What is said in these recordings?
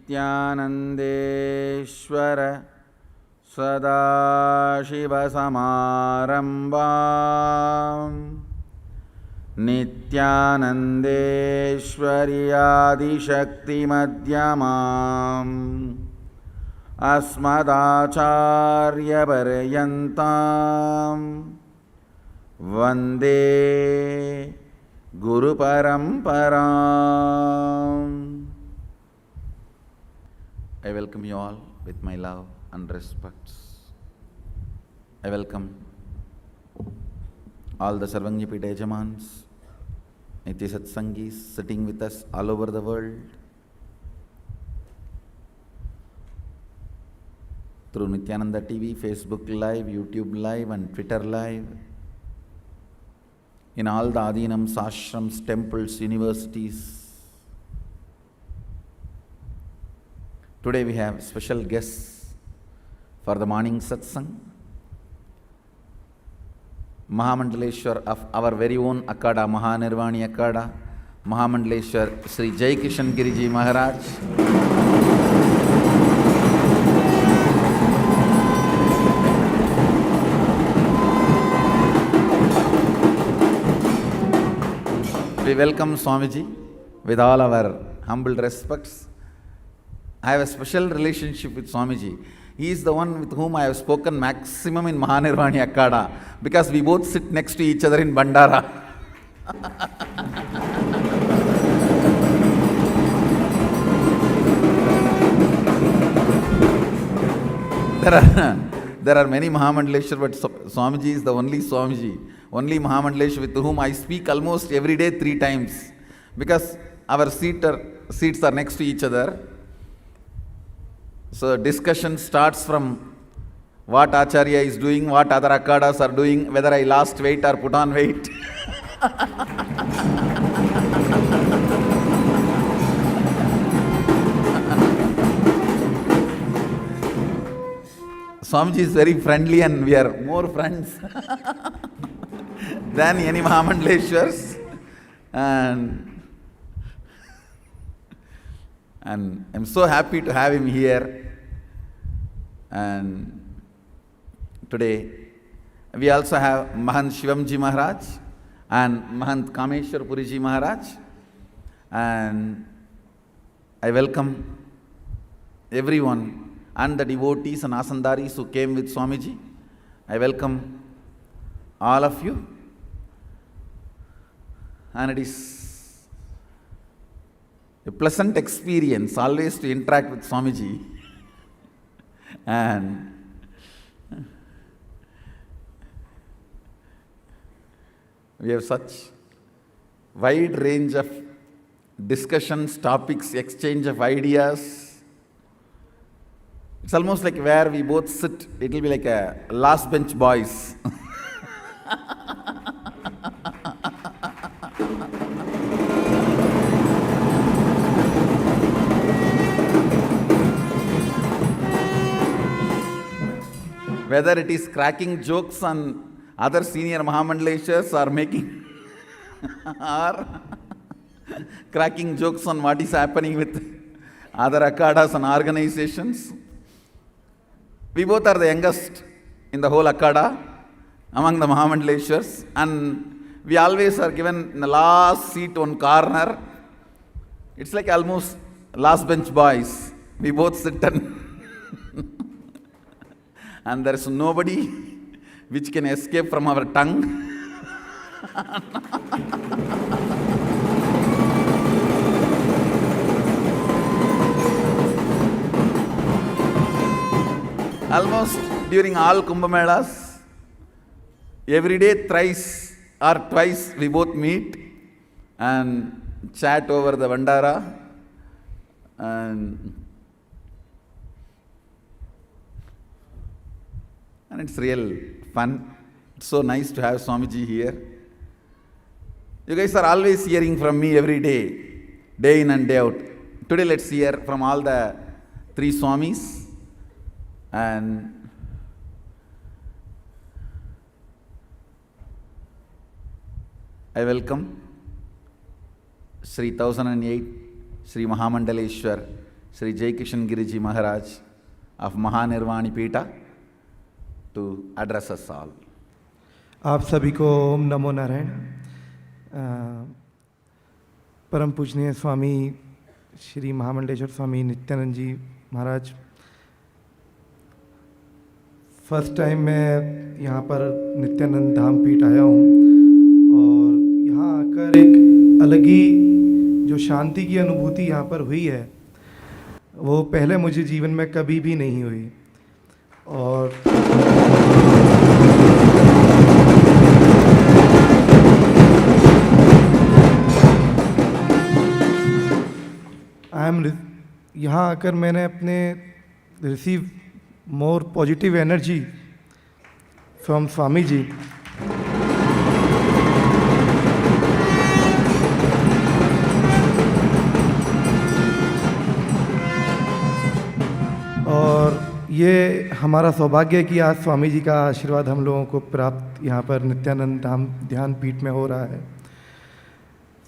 नित्यानन्देश्वर सदाशिवसमारम्भाम् नित्यानन्देश्वर्यादिशक्तिमध्यमाम् अस्मदाचार्यपर्यन्तां वन्दे गुरुपरम्पराम्. I welcome you all with my love and respects. I welcome all the Sarvangyapita Yajamans, Nitya Satsangis sitting with us all over the world, through Nityananda TV, Facebook Live, YouTube Live and Twitter Live, in all the Adinams, ashrams, temples, universities. Today we have special guests for the morning satsang. Mahamandaleshwar of our very own Akada, Mahanirvani Akada, Mahamandaleshwar Sri Jai Kishan Giriji Maharaj. We welcome Swamiji with all our humble respects. I have a special relationship with Swamiji. He is the one with whom I have spoken maximum in Mahanirvani Akada, because we both sit next to each other in Bandara. There are many Mahamandaleshwar, but Swamiji is the only Swamiji, only Mahamandaleshwar with whom I speak almost every day 3 times, because our seats are next to each other. So discussion starts from what Acharya is doing, what other Akadas are doing, whether I lost weight or put on weight. Swamiji is very friendly and we are more friends than any Mahamandaleshwars. And I'm so happy to have him here. And today we also have Mahant Shivamji Maharaj and Mahant Kameshwar Puriji Maharaj. And I welcome everyone and the devotees and asandaris who came with Swamiji. I welcome all of you. And it is a pleasant experience always to interact with Swamiji. And we have such wide range of discussions, topics, exchange of ideas. It's almost like where we both sit, it will be like a last bench boys. Whether it is cracking jokes on other senior Mahamandaleshwars or making or cracking jokes on what is happening with other Akadas and organizations. We both are the youngest in the whole Akada among the Mahamandaleshwars, and we always are given in the last seat, one corner. It's like almost last bench boys. We both sit and there is nobody which can escape from our tongue. Almost during all Kumbh Melas, every day thrice or twice we both meet and chat over the Bandara. And it's real fun. It's so nice to have Swamiji here. You guys are always hearing from me every day, day in and day out. Today let's hear from all the 3 Swamis. And I welcome Sri 1008, Sri Mahamandaleshwar, Sri Jai Kishan Giriji Maharaj of Mahanirvani Peeta to address us all. आप सभी को ओम नमो नारायण। परम पूजनीय स्वामी श्री महामंडलेश्वर स्वामी नित्यानंद जी महाराज, first time मैं यहाँ पर नित्यानंद धाम पीठ आया हूँ और यहाँ आकर एक अलग ही जो शांति की अनुभूति यहाँ पर हुई है वो पहले मुझे जीवन में कभी भी नहीं हुई। और यहाँ आकर मैंने अपने receive more positive energy from Swami ji. और ये हमारा सौभाग्य है कि आज स्वामी जी का आशीर्वाद हम लोगों को प्राप्त यहाँ पर नित्यानंद धाम ध्यान पीठ में हो रहा है।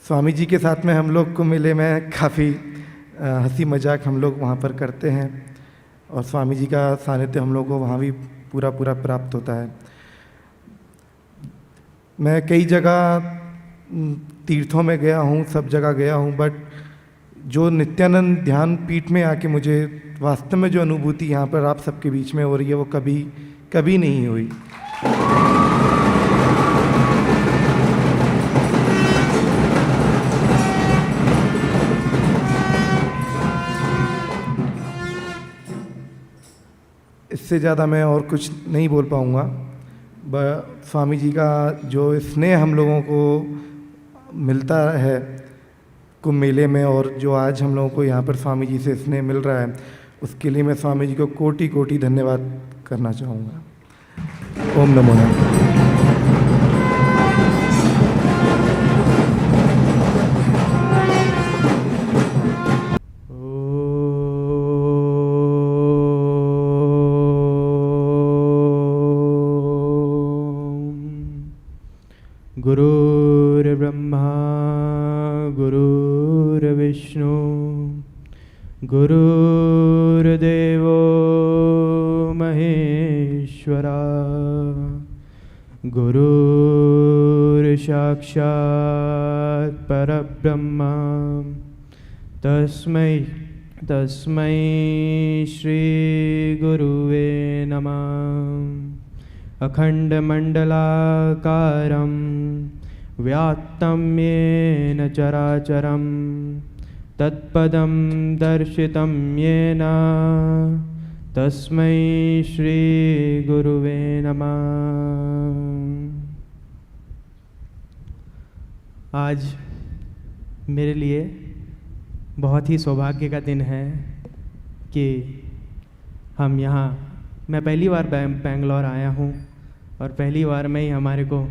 स्वामी जी के साथ में हम लोग को मिले में काफ़ी हंसी मजाक हम लोग वहाँ पर करते हैं और स्वामी जी का सानिध्य हम लोग को वहाँ भी पूरा प्राप्त होता है। मैं कई जगह तीर्थों में गया हूँ, सब जगह गया हूँ, बट जो नित्यानंद ध्यान पीठ में आके मुझे वास्तव में जो अनुभूति यहाँ पर आप सबके बीच में हो रही है वो कभी नहीं हुई। इससे ज़्यादा मैं और कुछ नहीं बोल पाऊँगा। स्वामी जी का जो स्नेह हम लोगों को मिलता है कुंभ मेले में और जो आज हम लोगों को यहाँ पर स्वामी जी से स्नेह मिल रहा है उसके लिए मैं स्वामी जी को कोटि कोटि धन्यवाद करना चाहूँगा। ओम नमो नारायण। गुरुर्ब्रह्मा गुरुर्विष्णु गुरुर्देवो महेश्वरा गुरुर्साक्षात् परब्रह्मा तस्मै श्री गुरुवे नमः। अखण्डमण्डलाकारं व्याप्तं येन चराचरं तत्पदं दर्शितं येन तस्मै श्रीगुरुवे नमः। आज मेरे लिए बहुत ही सौभाग्य का दिन है कि हम यहाँ, मैं पहली बार बेंगलोर आया हूँ और पहली बार में ही हमारे को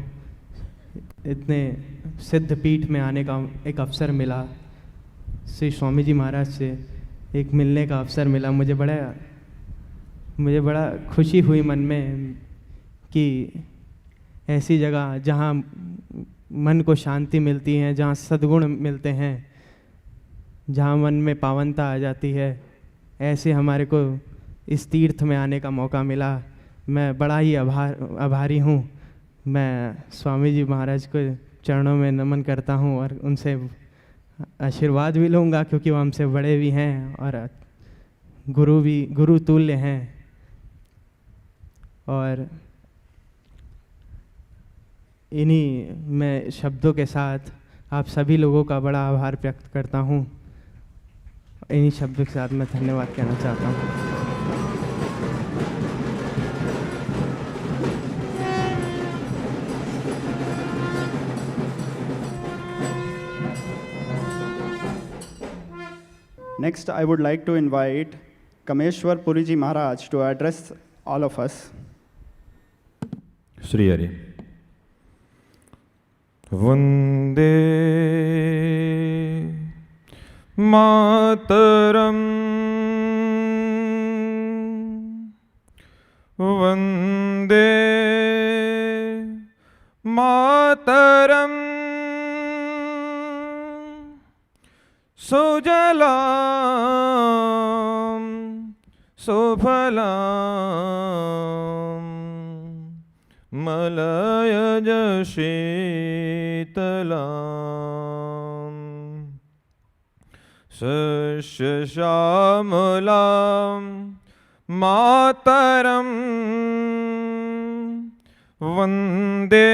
इतने सिद्ध पीठ में आने का एक अवसर मिला। श्री स्वामी जी महाराज से एक मिलने का अवसर मिला। मुझे बड़ा खुशी हुई मन में कि ऐसी जगह जहाँ मन को शांति मिलती है, जहाँ सद्गुण मिलते हैं, जहाँ मन में पावनता आ जाती है, ऐसे हमारे को इस तीर्थ में आने का मौका मिला। मैं बड़ा ही आभारी हूँ। मैं स्वामी जी महाराज को चरणों में नमन करता हूँ और उनसे आशीर्वाद भी लूँगा क्योंकि वो हमसे बड़े भी हैं और गुरु तुल्य हैं। और इन्हीं मैं शब्दों के साथ आप सभी लोगों का बड़ा आभार व्यक्त करता हूँ। इन्हीं शब्दों के साथ मैं धन्यवाद कहना चाहता हूँ। Next, I would like to invite Kameshwar Puriji Maharaj to address all of us. Shri Hari. Vande Mataram Vande Mataram सुजलां सुफलां मलयज शीतलां सस्यश्यामलां मातरं वन्दे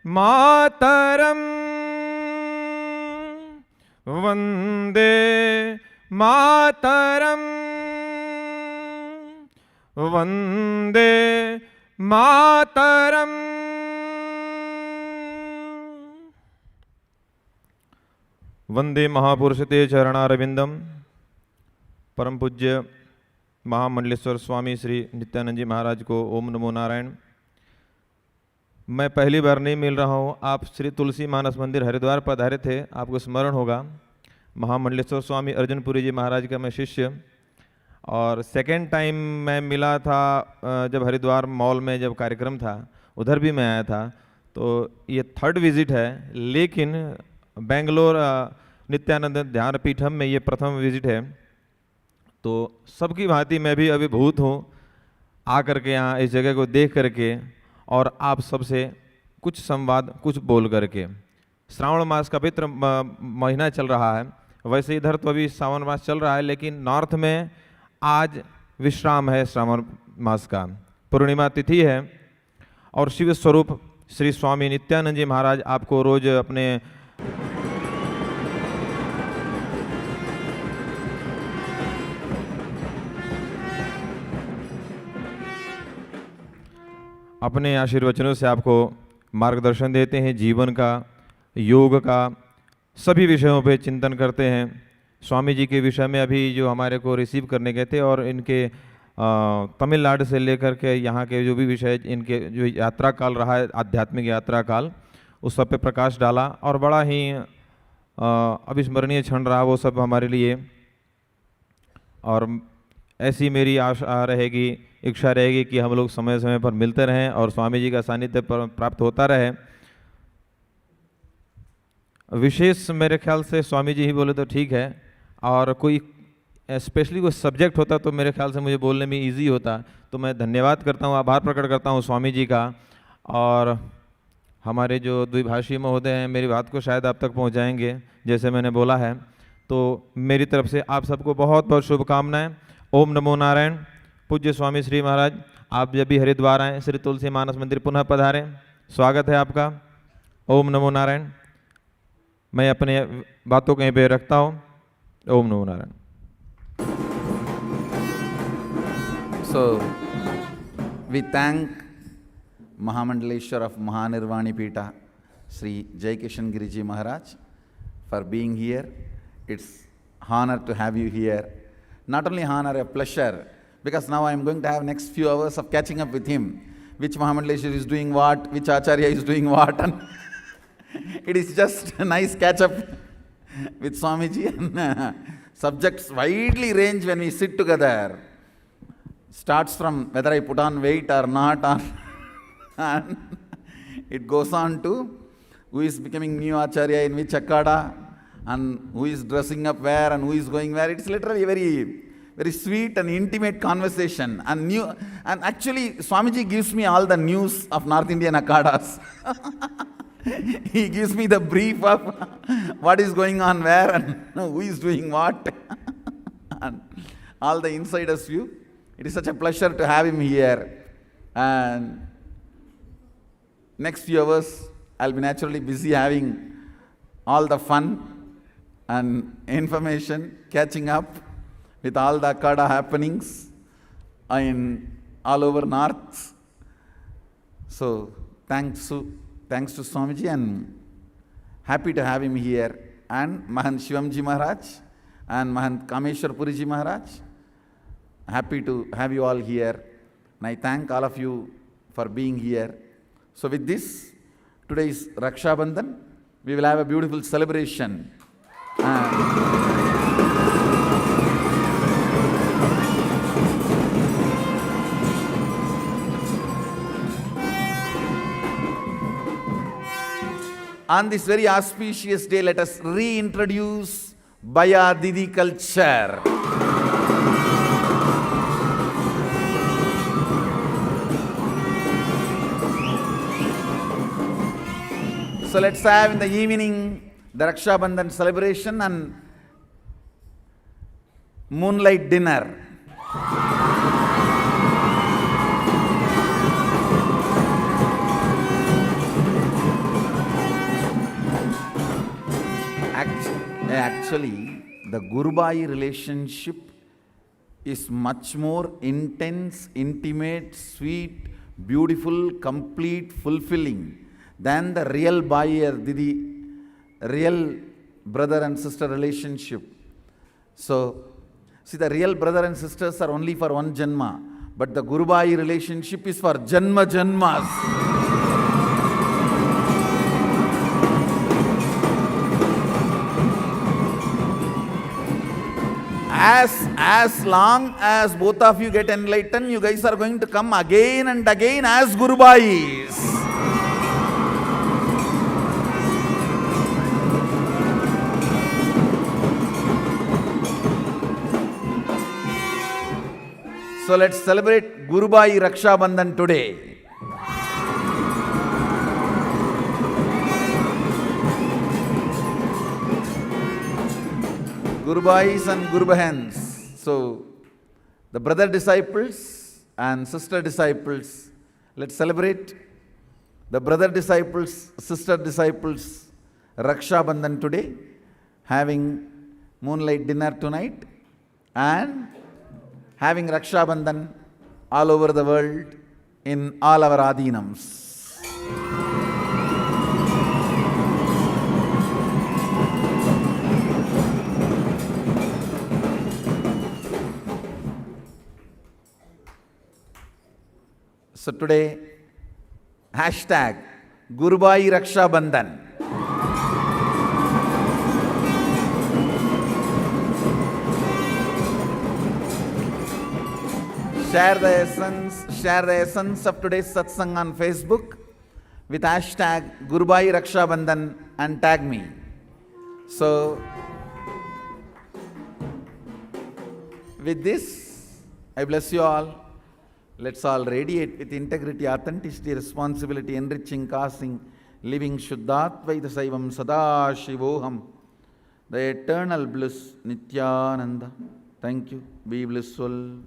मातरं वन्दे मातरं वन्दे मातरम। वंदे महापुरुष ते चरणारविंदम। परम पूज्य महामंडलेश्वर स्वामी श्री नित्यानंद जी महाराज को ओम नमो नारायण। मैं पहली बार नहीं मिल रहा हूँ। आप श्री तुलसी मानस मंदिर हरिद्वार पधारे थे, आपको स्मरण होगा। महामंडलेश्वर स्वामी अर्जुनपुरी जी महाराज का मैं शिष्य, और सेकेंड टाइम मैं मिला था जब हरिद्वार मॉल में जब कार्यक्रम था, उधर भी मैं आया था। तो ये थर्ड विजिट है, लेकिन बेंगलोर नित्यानंद ध्यान पीठम में ये प्रथम विजिट है। तो सबकी भांति मैं भी अभिभूत हूँ आकर के यहाँ इस जगह को देख करके, और आप सबसे कुछ संवाद कुछ बोल करके। श्रावण मास का पवित्र महीना चल रहा है। वैसे इधर तो अभी श्रावण मास चल रहा है, लेकिन नॉर्थ में आज विश्राम है श्रावण मास का, पूर्णिमा तिथि है। और शिव स्वरूप श्री स्वामी नित्यानंद जी महाराज आपको रोज अपने आशीर्वचनों से आपको मार्गदर्शन देते हैं, जीवन का, योग का, सभी विषयों पे चिंतन करते हैं। स्वामी जी के विषय में अभी जो हमारे को रिसीव करने गए थे, और इनके तमिलनाडु से लेकर के यहाँ के जो भी विषय, इनके जो यात्रा काल रहा है, आध्यात्मिक यात्रा काल, उस सब पे प्रकाश डाला, और बड़ा ही अविस्मरणीय क्षण रहा वो सब हमारे लिए। और ऐसी मेरी आशा रहेगी, इच्छा रहेगी कि हम लोग समय समय पर मिलते रहें और स्वामी जी का सानिध्य प्राप्त होता रहे। विशेष मेरे ख्याल से स्वामी जी ही बोले तो ठीक है, और कोई स्पेशली कोई सब्जेक्ट होता तो मेरे ख्याल से मुझे बोलने में इजी होता। तो मैं धन्यवाद करता हूँ, आभार प्रकट करता हूँ स्वामी जी का। और हमारे जो द्विभाषी महोदय हैं मेरी बात को शायद आप तक पहुँचाएंगे जैसे मैंने बोला है। तो मेरी तरफ से आप सबको बहुत बहुत शुभकामनाएं। ओम नमो नारायण। पूज्य स्वामी श्री महाराज, आप जब भी हरिद्वार आएँ, श्री तुलसी मानस मंदिर पुनः पधारें, स्वागत है आपका। ओम नमो नारायण। मैं अपने बातों कहीं पे रखता हूँ। ओम नमो Narayan. So, we thank Mahamandaleshwar of Mahanirvani Pita, Sri Jai Kishan Giriji Maharaj, for being here. It's honor to have you here. Not only honor, a pleasure, because now I am going to have next few hours of catching up with him. Which Mahamandaleshwar is doing what, which Acharya is doing what, and it is just a nice catch up with Swamiji, and subjects widely range when we sit together. Starts from whether I put on weight or not, or and it goes on to who is becoming new Acharya in which Akada, and who is dressing up where, and who is going where. It's literally a very, very sweet and intimate conversation. And actually Swamiji gives me all the news of North Indian Akadas. He gives me the brief of what is going on where and who is doing what, and all the insiders view. It is such a pleasure to have him here. And next few hours, I'll be naturally busy having all the fun and information, catching up with all the Akada happenings in all over North. So thanks to Swamiji, and happy to have him here. And Mahant Shivamji Maharaj and Mahant Kameshwar Puriji Maharaj. Happy to have you all here, and I thank all of you for being here. So with this, today is Raksha Bandhan. We will have a beautiful celebration. On this very auspicious day, let us reintroduce Baya Didi culture. So let's have in the evening the Raksha Bandhan celebration and moonlight dinner. Actually, the Gurubai relationship is much more intense, intimate, sweet, beautiful, complete, fulfilling than the real Bai or Didi, real brother and sister relationship. So, see, the real brother and sisters are only for one Janma, but the Gurubai relationship is for Janma Janmas. As long as both of you get enlightened, you guys are going to come again and again as Gurubais. So let's celebrate Gurubai Raksha Bandhan today. Gurubais and Gurubahans. So, the brother disciples and sister disciples, let's celebrate the brother disciples, sister disciples, Raksha Bandhan today, having moonlight dinner tonight, and having Raksha Bandhan all over the world in all our Adinams. So today, hashtag Gurubai Raksha Bandhan. Share the essence of today's satsang on Facebook with hashtag Gurubai Raksha Bandhan and tag me. So, with this, I bless you all. Let's all radiate with integrity, authenticity, responsibility, enriching, causing, living Shuddhatvaita Saivam Sada Shivoham, the eternal bliss, Nityananda. Thank you. Be blissful.